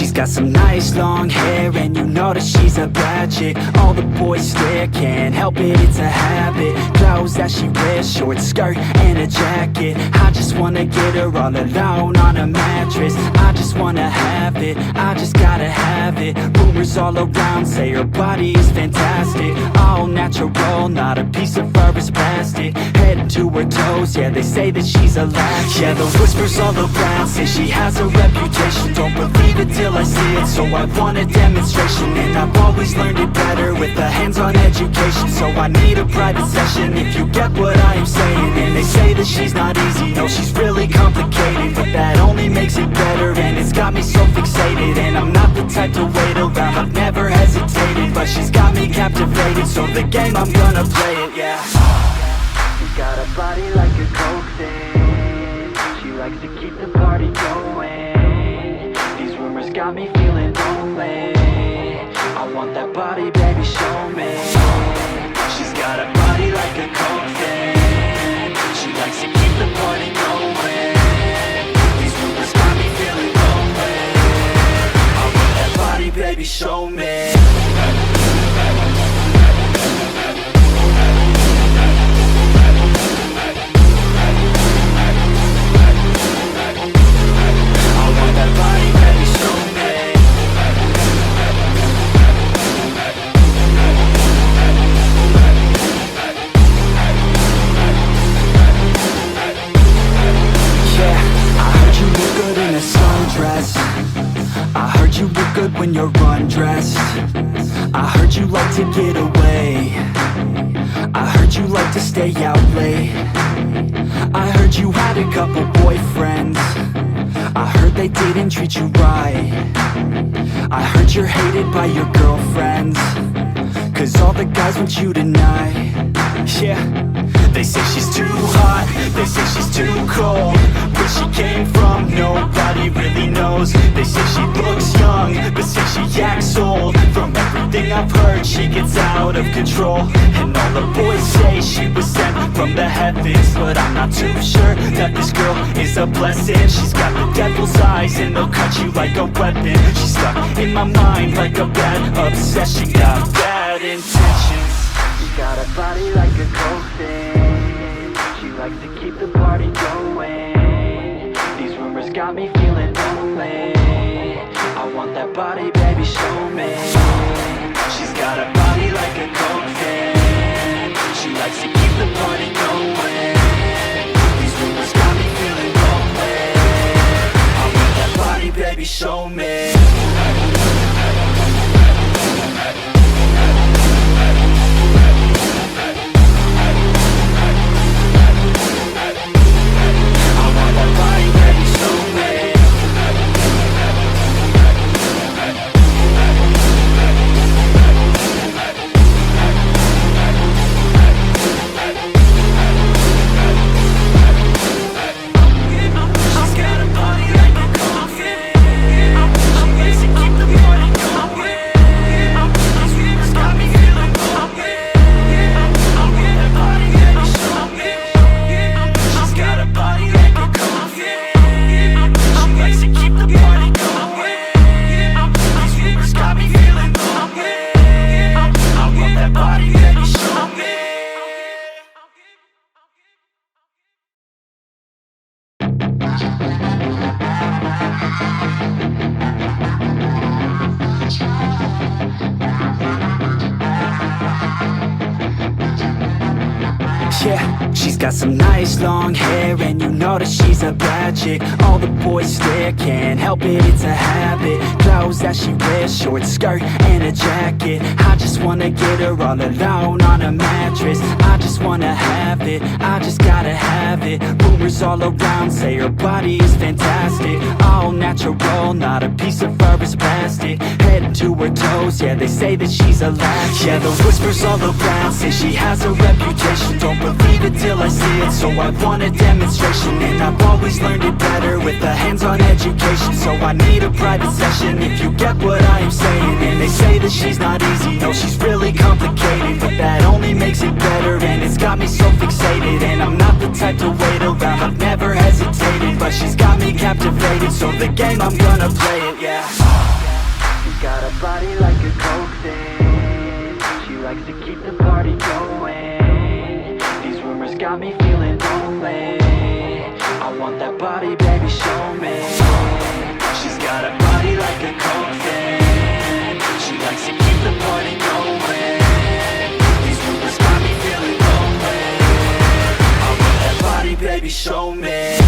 She's got some nice long hair, and you know that she's a bad chick. All the boys stare, can't help it, it's a habit. Clothes that she wears, short skirt and a jacket. I just wanna get her all alone on a mattress. I just wanna have it, I just gotta have it. Rumors all around say her body is fantastic. All natural, not a piece of fur is plastic. Head to her toes, yeah, they say that she's a latch. Yeah, the whispers all around say she has a reputation. Don't believe it till I see it, so I want a demonstration. And I've always learned it better with a hands-on education. So I need a private session, if you get what I am saying. And they say that she's not easy, no, she's really complicated. But that only makes it better, and it's got me so fixated. And I'm not the type to wait around, I've never hesitated. But she's got me captivated, so the game, I'm gonna play it, yeah. She's got a body like a coke thing. She likes to keep the party going. These rumors got me feeling lonely. I want that body, baby, show me. She's got a body like a coke thing. She likes to keep the party going. These rumors got me feeling lonely. I want that body, baby, show me. I heard you look good when you're undressed. I heard you like to get away. I heard you like to stay out late. I heard you had a couple boyfriends. I heard they didn't treat you right. I heard you're hated by your girlfriends, 'cause all the guys want you tonight. Yeah, they say she's too hot, they say she's too cold. Where she came from, nobody really knows. They say she looks young, but say she acts old. From everything I've heard, she gets out of control. And all the boys say she was sent from the heavens. But I'm not too sure that this girl is a blessing. She's got the devil's eyes, and they'll cut you like a weapon. She's stuck in my mind like a bad obsession. Got bad intentions. She's got a body like a coke thing. She likes to keep the party going. These rumors got me feeling lonely. I want that body, baby, show me. She's got a body like a coke thing. She likes to keep the party going. These rumors got me feeling lonely. I want that body, baby, show me. Yeah, she's got some nice long hair, and you know that she's a bad chick. All the boys stare, can't help it, it's a habit. Clothes that she wears, short skirt and a jacket. I just wanna get her all alone on a mattress. I just wanna have it, I just gotta have it. Rumors all around say her body is fantastic. All natural, not a piece of fur is plastic. Head to her toes, yeah, they say that she's a latch. Yeah, the whispers all around say she has a reputation. Don't believe it till I see it, so I want a demonstration. And I've always learned it better with a hands-on education. So I need a private session, if you get what I am saying. And they say that she's not easy, no, she's really complicated. But that only makes it better, and it's got me so fixated. And I'm not the type to wait around, I've never hesitated. But she's got me captivated, so the game, I'm gonna play it, yeah. got a body like a coke thing. She likes to keep the party going. These rumors got me feeling lonely. I want that body, baby, show me. She's got a body like a coke thing. She likes to keep the party going. These rumors got me feeling lonely. I want that body, baby, show me.